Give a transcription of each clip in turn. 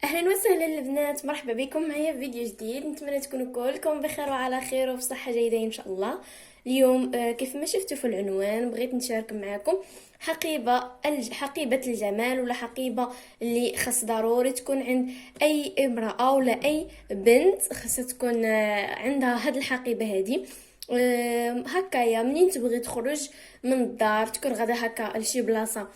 اهلا وسهلا البنات، مرحبا بكم معايا في فيديو جديد. نتمنى تكونوا كلكم بخير وعلى خير وبصحه جيده ان شاء الله. اليوم كيف ما شفتوا في العنوان بغيت نشارك معكم حقيبه الجمال، ولا حقيبه اللي خاص ضروري تكون عند اي امراه ولا اي بنت، خاصها تكون عندها هاد الحقيبه هذه. هكايا منين تبغي تخرج من الدار، تكون غدا هكا لشي بلاصه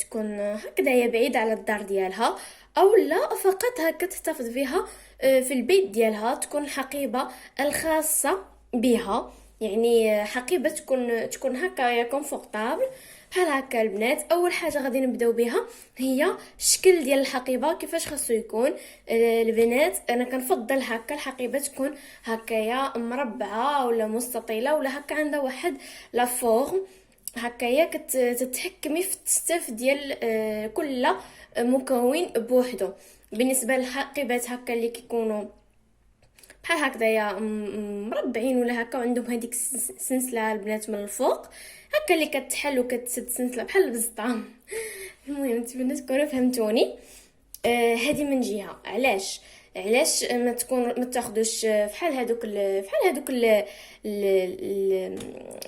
تكون هكذايا بعيدة على الدار ديالها، او لا فقط هكا تحتفظ بها في البيت ديالها. تكون حقيبة الخاصة بها، يعني حقيبة تكون هكا كونفورطابل بحال هكا. البنات اول حاجه غادي نبداو بها هي الشكل ديال الحقيبه، كيفاش خاصو يكون. البنات انا كنفضل هكا الحقيبه تكون هكايا مربعه ولا مستطيله، ولا هكا عندها واحد لا فورم هكايا كتتحكمي في التستف ديال كل مكون بوحدو. بالنسبه للحقيبات هكا اللي كيكونوا بحال هكذايا مربعين ولا هكا، وعندهم هذيك السنسله البنات من الفوق هكا اللي كتحل وكتسد سنسله بحال البزطام. المهم نتمنى تكونوا فهمتوني. هذه من جهه. علاش ما تاخذوش بحال هذوك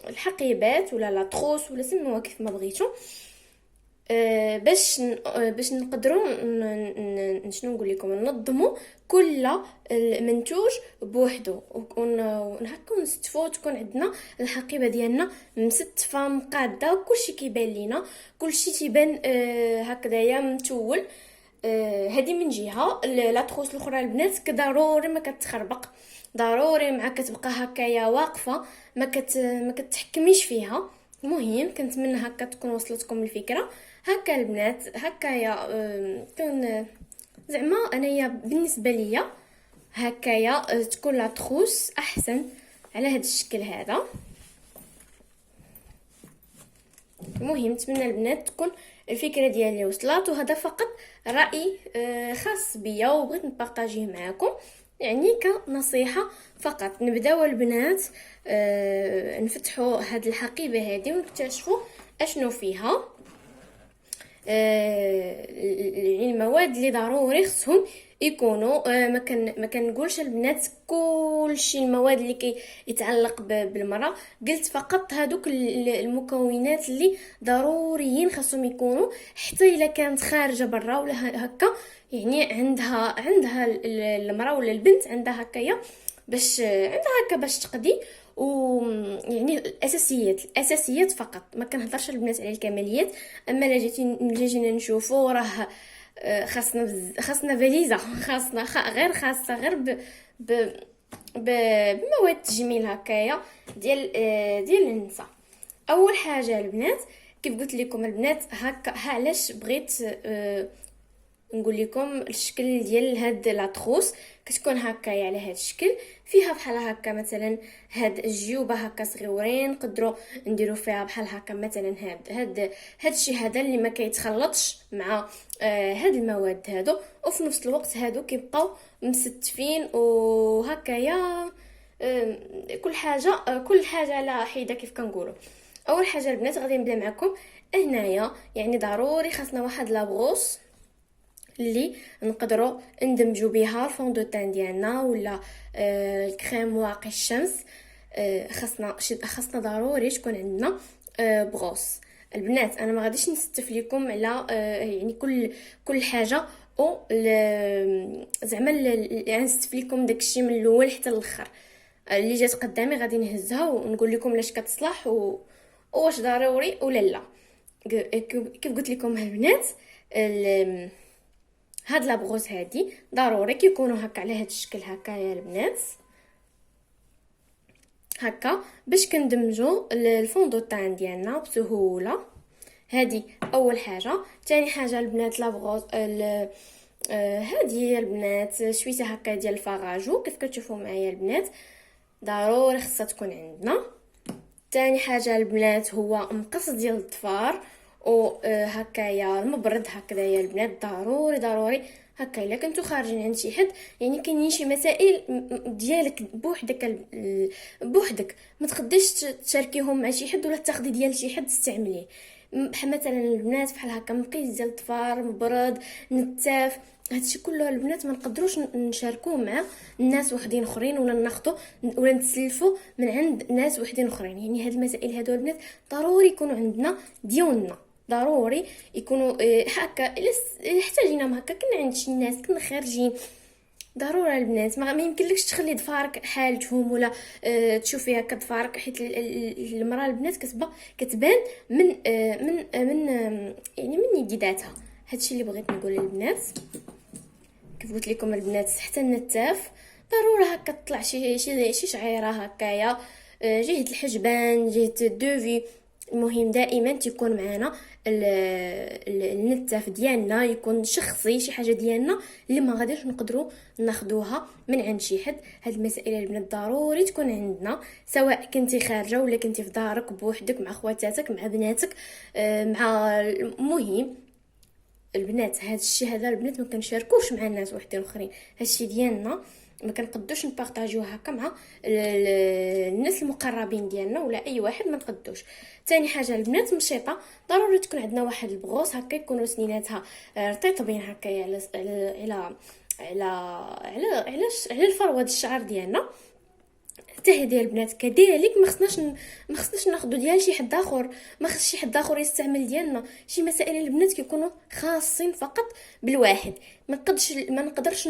الحقيبات ولا لا تروس ولا سموها كيف ما بغيتو. باش نقدروا شنو نقول لكم، ننظموا كل المنتوج بوحدو، هكا نستفوا تكون عندنا الحقيبه ديالنا مستفه مقاده، كلشي كيبان لينا، كلشي تيبان هكذايا متول. هذه من جهه. لا تخوص الاخرى البنات كضروري ما كتخربق، ضروري مع كتبقى هكايا واقفه، ما كتحكميش فيها. المهم كنتمنى هكا تكون وصلتكم الفكره. هكا البنات هكايا كون زعما انايا بالنسبه ليا هكايا تكون لا تخوص احسن على هذا الشكل هذا. المهم نتمنى البنات تكون الفكره ديالي وصلت، وهذا فقط راي خاص بيا وبغيت نبارطاجيه معكم، يعني كنصيحه فقط. نبداو البنات نفتحوا هاد الحقيبه هذه ونكتشفوا اشنو فيها. يعني المواد اللي ضروري خصهم يكونوا ما كنقولش البنات كلشي المواد اللي يتعلق بالمراه، قلت فقط هادوك المكونات اللي ضروريين خصهم يكونوا، حتى الا كانت خارجه برا ولا هكا، يعني عندها المراه ولا البنت عندها هكايا باش عندها هكا باش تقضي. و يعني الاساسيات فقط، ما كنهضرش البنات على الكماليات. اما جينا نشوفوا راه خاصنا فاليزا، خاصه غير بمواد تجميل هكايا ديال النساء. اول حاجه البنات كيف قلت لكم البنات هكا، علاش بغيت نقول لكم الشكل ديال هاد لا كتكون هكايا على هاد الشكل، فيها بحال هكا مثلا هاد الجيوبه هكا صغيورين، نقدروا نديروا فيها بحال هكا مثلا هاد الشيء هذا اللي ما كيتخلطش مع هاد المواد هادو، وفي نفس الوقت هادو كيبقاو مستفين وهكايا. كل حاجه على حيده كيف كنقولوا. اول حاجه البنات غادي نبدا معكم هنايا، يعني ضروري خاصنا واحد لابغوس اللي نقدروا ندمجوا بها الفون دو تان ديالنا ولا الكريم واقي الشمس. خاصنا ضروري تكون عندنا بغوص. البنات انا ما غاديش نستف لكم على يعني كل حاجه، او زعما يعني نستف لكم داكشي من الاول حتى الاخر. اللي جات قدامي غادي نهزها ونقول لكم لاش كتصلح واش ضروري ولا لا. كيف قلت لكم البنات هاد لابغوز هادي ضروري كيكونوا هكا على هاد الشكل هكا يا البنات، هكا باش كندمجوا الفون دو تان ديالنا بسهوله. هادي اول حاجه. ثاني حاجه البنات لابغوز هادي البنات شويته هكا ديال الفراجو كيف كتشوفوا معايا البنات، ضروري خصها تكون عندنا. ثاني حاجه البنات هو مقص ديال الظفار، وهكايا المبرد هكذايا البنات ضروري هكا. الا كنتو خارجين عند شي حد، يعني كاينين شي مسائل ديالك بوحدك ما تقديش تشاركيهم مع شي حد، ولا تاخدي ديال شي حد تستعمليه. بحال مثلا البنات بحال هكا مقيس ديال الظفار مبرد نتاف، هادشي كله البنات ما نقدروش نشاركوه مع الناس وحدين اخرين، ولا ناخذوا ولا نتسلفوا من عند ناس وحدين اخرين. يعني هاد المسائل هادو البنات ضروري يكونوا عندنا ديالنا، ضروري يكونوا هكا. الا احتاجيناهم هكا كنا عند شي ناس كنا خارجين، ضروري البنات ما يمكنلكش تخلي ضفارك حالتهم ولا تشوفي هكا ضفارك، حيت المراه البنات كتبان من يعني من يديداتها. هادشي اللي بغيت نقول للبنات. كيف قلت لكم البنات حتى النتاف ضروري هكا تطلع شي شعيره هكايا، جهه الحجبان، جهه الدوفي. المهم دائما تكون معنا النتاف ديالنا، يكون شخصي، شي حاجه ديالنا اللي ما غاديش نقدروا ناخذوها من عند شي حد. هاد المسائل البنات ضروري تكون عندنا، سواء كنتي خارجه ولا كنتي في دارك بوحدك مع خواتاتك مع بناتك مع المهم البنات. هاد الشيء هذا البنات ما كنشاركوش مع الناس وحدين اخرين، هادشي ديالنا ما كنقدوش نبارطاجيوه هكا مع الناس المقربين ديالنا ولا اي واحد، ما نقدوش. ثاني حاجه البنات مشيطه، ضروري تكون عندنا واحد البغوص هكا يكونوا سنيناتها رطيطبين هكا على الفروه الشعر ديالنا. حتى هذه البنات كذلك ما خصناش ناخذوا ديال شي حد اخر، ما خص شي حد اخر يستعمل ديالنا. شي مسائل البنات كيكونوا خاصين فقط بالواحد، ما نقدرش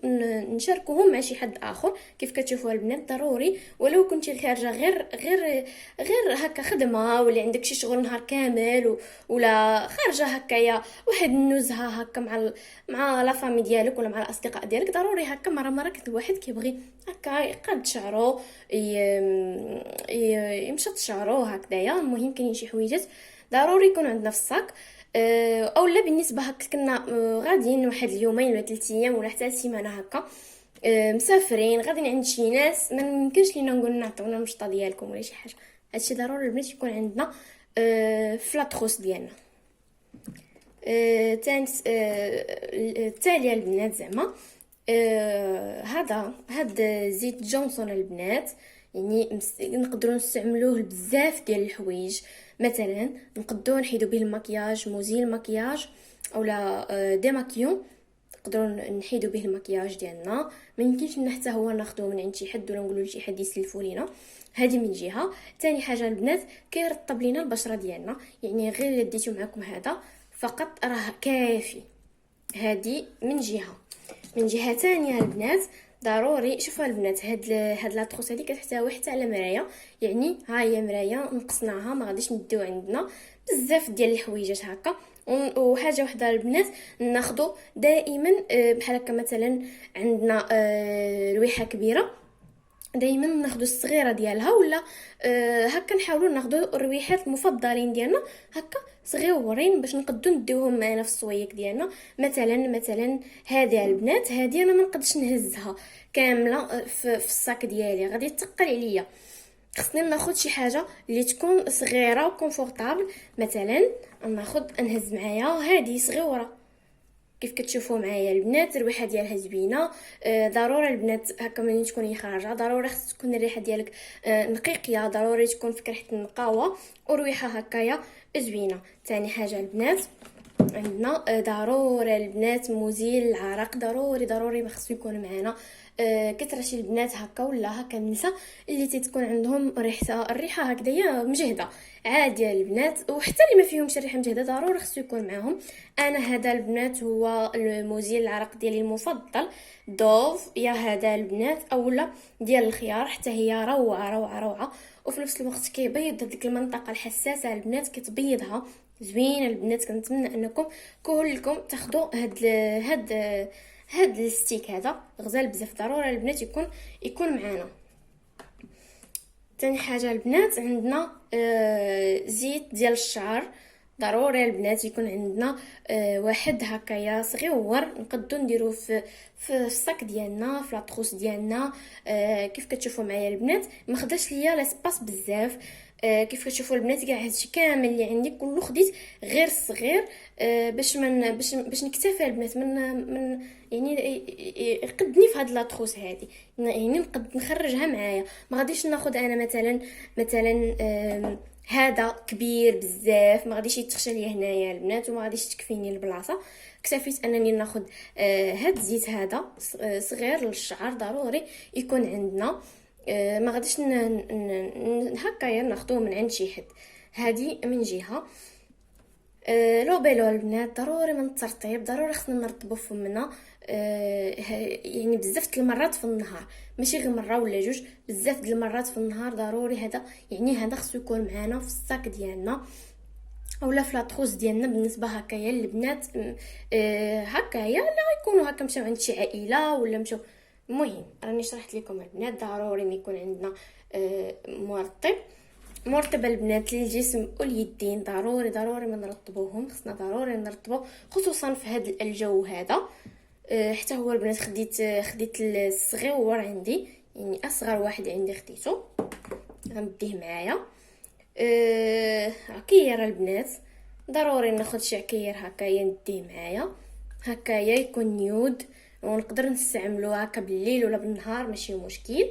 نشاركوهم مع شي حد اخر. كيف كتشوفوا البنات ضروري ولو كنتي خارجه غير هكا خدمه، ولا عندك شي شغل نهار كامل ولا خارجه هكايا واحد النزهه هكا مع لا فامي ديالك ولا مع الاصدقاء ديالك، ضروري هكا مره كل واحد كيبغي هكا يقاد شعرو يمشط شعرو هكذايا. المهم كاينين شي حويجات ضروري يكون عندنا في الصاك. اولا بالنسبه هكا كنا غاديين واحد اليومين ولا 3 ايام ولا حتى سيمانه هكا مسافرين غاديين عند شي ناس، ما يمكنش لينا نقول نعطيونا المشطه ديالكم ولا شي حاجه. هادشي ضروري البنات يكون عندنا في لاطروس ديالنا. التاليه البنات زعما هاد زيت جونسون البنات، يعني نقدروا نستعملوه بزاف ديال الحوايج. مثلا نقدروا نحيدوا به المكياج، موزيل مكياج اولا ديماكيون، نقدروا نحيدوا به المكياج ديالنا. ما يمكنش لنا حتى هو ناخذوه من عند شي حد ولا نقولوا لشي حد يسلفوا لينا. هذه من جهه. ثاني حاجه البنات كيرطب لينا البشره ديالنا، يعني غير اللي ديتو معكم هذا فقط راه كافي. هذه من جهه. من جهه ثانيه البنات ضروري شوفوا البنات هاد لاطروس هذه كتحتوي حتى على مرايه، يعني ها هي مرايه نقصناها، ما غاديش نديو عندنا بزاف ديال الحويجات هكا. وحاجه وحده البنات ناخذوا دائما بحال هكا مثلا عندنا لويحه كبيره، دائما ناخذوا الصغيره ديالها ولا هكا نحاولوا ناخذوا الرويحات المفضلين ديالنا هكا صغيورين باش نقدروا نديوهم معنا في الصويك ديالنا. مثلا هذه البنات هذه انا ما نقدرش نهزها كامله في الصاك ديالي، غادي تثقل عليا. خصني ناخذ شي حاجه اللي تكون صغيره وكونفورطابل. مثلا نهز معايا هذه صغيره كيف كتشوفوا معايا البنات، الريحه ديالها زوينه. ضروري البنات هكا ملي تكوني خارجه ضروري خص تكون الريحه ديالك نقيقيه، ضروري تكون فيك ريحه النقاوه وريحه هكايا زوينه. ثاني حاجه البنات عندنا ضروري البنات مزيل العرق، ضروري ما خصو يكون معنا. كثر شي البنات هكا ولا هكا النساء اللي تتكون عندهم الريحه هكذايا مجهده عاديه البنات، وحتى اللي ما فيهمش الريحه مجهده ضروري خصو يكون معاهم. انا هذا البنات هو المزيل العرق ديالي المفضل، دوف يا هذا البنات اولا ديال الخيار، حتى هي روعه وفي نفس الوقت كيبيض هذيك المنطقه الحساسه البنات، كتبيضها زوين البنات. كنتمنى انكم كلكم تاخذوا هاد الستيك هذا غزال بزاف، ضروري البنات يكون معنا. تاني حاجه البنات عندنا زيت ديال الشعر، ضروري البنات يكون عندنا واحد هكايا صغيور نقدروا نديروه في الصاك ديالنا في لاطروس ديالنا. كيف كتشوفوا معايا البنات ما خداش ليا لاسباس بزاف، كيف كتشوفوا البنات كاع هادشي كامل اللي عندي كله خديت غير الصغير، باش نكتفي البنات من يعني يقدني في هاد لاطروس هادي، يعني نقد نخرجها معايا. ما غاديش ناخذ انا مثلا هذا كبير بزاف، ما غاديش يتخشى ليا هنايا البنات وما غاديش تكفيني البلاصه. اكتفيت انني ناخذ هاد الزيت هذا صغير للشعر، ضروري يكون عندنا. ما غاديش هكايا ناخذوه من عند شي حد. هذه من جهه. لو بيلو البنات ضروري من الترطيب، ضروري خصنا نرطبوا فمنا يعني بزاف د المرات في النهار، ماشي غير مره ولا جوج، بزاف د المرات في النهار ضروري. هذا يعني هذا خصو يكون معنا في الصاك ديالنا اولا في لاطروس ديالنا. بالنسبه هكايا البنات هكايا لا يكونوا هكا مشاو عند شي عائله ولا مشاو. المهم راني شرحت لكم البنات ضروري ما يكون عندنا مرطب البنات للجسم واليدين، ضروري ما نرطبوهم، خصنا ضروري نرطبو خصوصا في هذا الجو هذا. حتى هو البنات خديت الصغيور عندي، يعني اصغر واحد عندي خديته غنديه معايا. عكير البنات ضروري ناخذ شي عكير هكايا نديه معايا، هكايا يكون نيود ونقدر نستعملو هكا بالليل ولا بالنهار ماشي مشكل.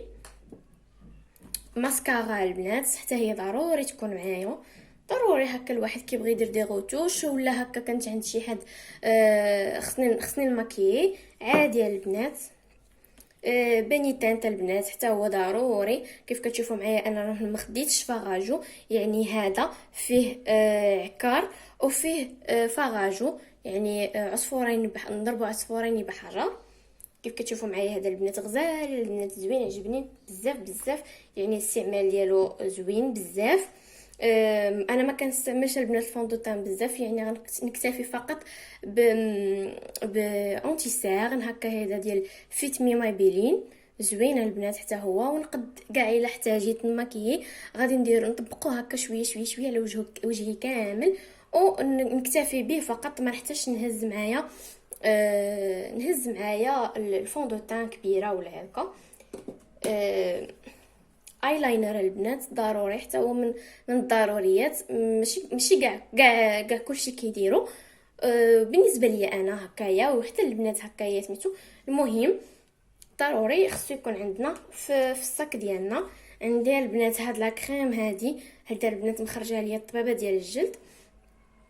ماسكارا البنات حتى هي ضروري تكون معايا، ضروري هكا الواحد كيبغي يدير دي غوتوش ولا هكا كانت عند شي حد خصني الماكيي عادي البنات. بني تانت البنات حتى هو ضروري. كيف كتشوفوا معايا انا راه ما خديتش فاغاجو، يعني هذا فيه عكار وفيه فاغاجو، يعني عصفورين نضربوا عصفورين بحجر. كيف كتشوفوا معايا هذا البنات غزال البنات زوين، عجبني بزاف يعني الاستعمال ديالو زوين بزاف. انا ما كنستعملش البنات الفوندوتان بزاف، يعني غنكتفي فقط اونتي ساغن هكا هذا ديال فيت مي مايبيلين زوين البنات حتى هو. ونقد كاع الا احتاجيت نماكيي غادي نطبقوه هكا شويه على وجهي كامل ونكتفي به فقط، ما نحتاجش نهز معايا الفوندوتان كبيره ولا هكا. ايلاينر البنات ضروري حتى هو من الضروريات، ماشي كاع كلشي كيديروا. بالنسبه لي انا هكايا وحتى البنات هكايا سميتو. المهم ضروري خصو يكون عندنا في الصاك ديالنا. عندي البنات هاد لا كريم هذه البنات مخرجه ليا الطبيبه ديال الجلد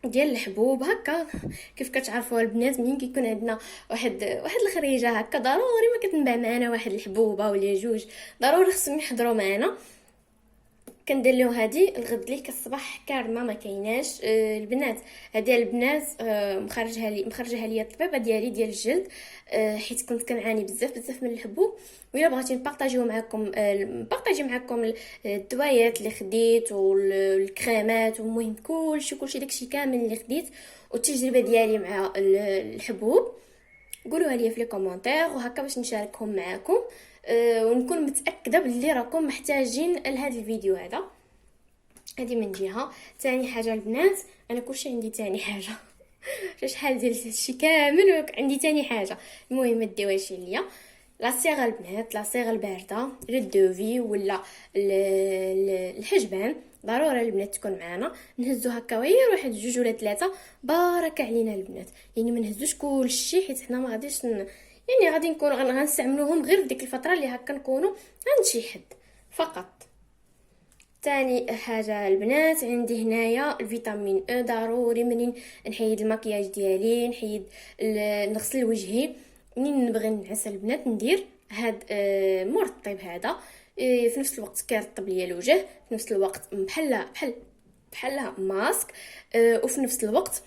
ديال الحبوب هكا. كيف كتعرفوا البنات منين كيكون عندنا واحد الخريجه هكا ضروري ما كتنبع معنا واحد الحبوبه ولا جوج، ضروري خصهم يحضروا معنا. كندير له هذه الغد ليه كالصباح كارمه ما كايناش. البنات هذه البنات مخرجها لي الطبيبه ديالي ديال الجلد، حيت كنت كنعاني بزاف من الحبوب. وإلا بغيتي نبارطاجيو معكم الدوايات اللي خديت والكريمات والمهم كلشي داكشي كامل اللي خديت والتجربه ديالي مع الحبوب، قولوها لي في لي كومونتير وهكا باش نشاركهم معكم. ونكون متاكده باللي راكم محتاجين لهذا الفيديو هذا. هذه من جهه. ثاني حاجه البنات انا كلشي عندي ثاني حاجه شحال ديال هادشي كامل عندي ثاني حاجه. المهم ديوهاش ليا لا صيغه البنات، لا صيغه البارده للدوفي ولا الحجبان، ضروري البنات تكون معنا. نهزو هكا غير واحد جوج ولا ثلاثه بارك علينا البنات، يعني ما نهزوش كلشي حيت حنا ما غاديش يعني غادي نكون غنستعملوهم غير في ديك الفتره اللي هكا نكونوا عند شي حد فقط. تاني حاجه البنات عندي هنايا الفيتامين او، ضروري منين نحيد المكياج ديالي نغسل وجهي منين نبغي نعس البنات ندير هاد مرطب هذا. في نفس الوقت كيرطب ليا الوجه، في نفس الوقت بحال ماسك، وفي نفس الوقت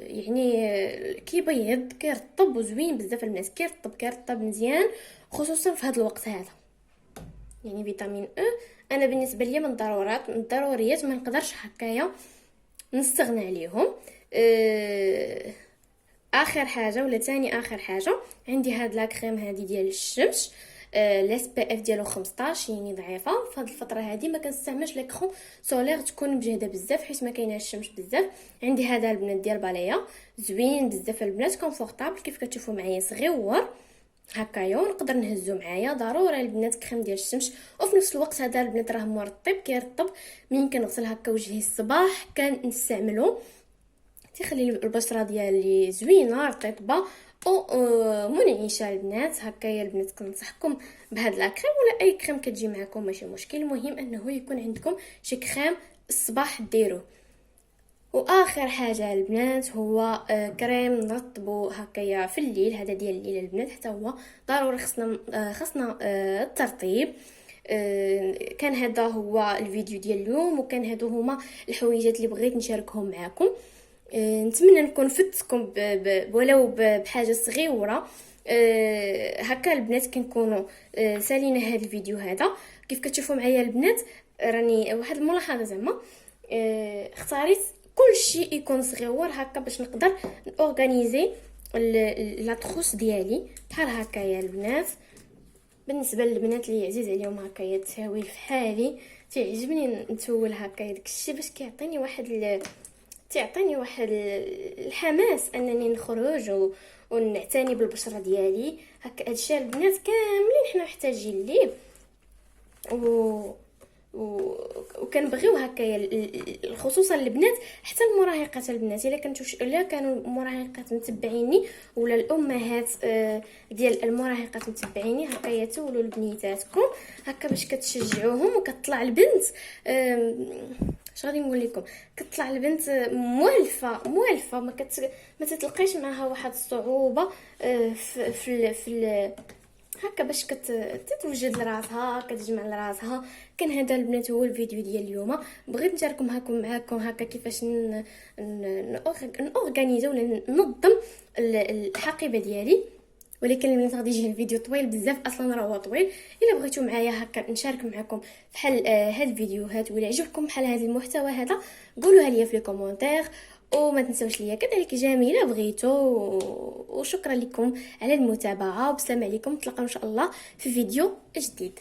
يعني كيبيض كيرطب وزوين بزاف الناس، كيرطب مزيان خصوصا في هذا الوقت هذا. يعني فيتامين او انا بالنسبه لي من الضروريات ما نقدرش هكايا نستغنى عليهم. اخر حاجه ولا ثاني اخر حاجه عندي هاد لا كريم هذه ديال الشمس، الاس بي اف ديالو 15، يعني ضعيفه في هذه الفتره هذه ما كنستعملش لي كرون سولير تكون مجهده بزاف حيت ما كايناش الشمس بزاف. عندي هذا البنات ديال باليا زوين بزاف البنات كونفورطابل كيف كتشوفوا معايا صغيور هكايا، ونقدر نهزو معايا. ضروري البنات كريم ديال الشمس، وفي نفس الوقت هذا البنات راه مرطب كيرطب. ملي كنغسل هكا وجهي الصباح كنستعملو، تيخلي البشره ديالي زوينه رطبه ومنعشه. البنات هكايا البنات كنصحكم بهاد لا كريم ولا اي كريم كتجي معكم ماشي مشكل، المهم انه يكون عندكم شي كريم الصباح ديروه. واخر حاجه البنات هو كريم نرطبو هكايا في الليل، هذا ديال الليل البنات حتى هو ضروري خصنا الترطيب. كان هذا هو الفيديو ديال اليوم، وكان هادو هما الحويجات اللي بغيت نشاركهم معكم. نتمنى نكون فدتكم ولو بحاجه صغيره. هكا البنات كنكونوا سالينا هذا الفيديو هذا. كيف كتشوفوا معايا البنات راني واحد الملاحظه زعما اختاريت كل شيء يكون صغيور هكا باش نقدر اورغانيزي لا تروس ديالي بحال هكايا البنات. بالنسبه للبنات اللي عزيز عليهم هكايا التساويل فحالي، تعجبني نتول هكايا داكشي باش تعطيني واحد الحماس انني نخرج ونعتني بالبشره ديالي. هكا هادشي البنات كاملين حنا محتاجين ليه وكنبغيو هكايا خصوصا البنات، حتى المراهقات البنات الا كانوا المراهقات متبعيني ولا الامهات ديال المراهقات متبعيني هكايا تولوا لبنيتاتكم هكا باش كتشجعوهم. وكتطلع البنت اش غادي نقول لكم، كتطلع البنت موالفه ما تتلقيش معها واحد الصعوبه في هكا باش تتوجد لراسها، كتجمع لراسها. كان هذا البنات هو الفيديو ديال اليوم، بغيت نشاركو معكم هكا كيفاش نورغانيزا ولا ننظم الحقيبه ديالي. ولكن البنات غادي يجي الفيديو طويل بزاف، اصلا راه هو طويل. الا بغيتو معايا هكا نشارك معكم بحال هاد الفيديوهات ولا عجبكم بحال هذا المحتوى هذا قولوها لي في لي كومونتير. وما تنسوش ليا كذلك جميله بغيتو. وشكرا لكم على المتابعه، وبسلام عليكم. نتلاقاو ان شاء الله في فيديو جديد.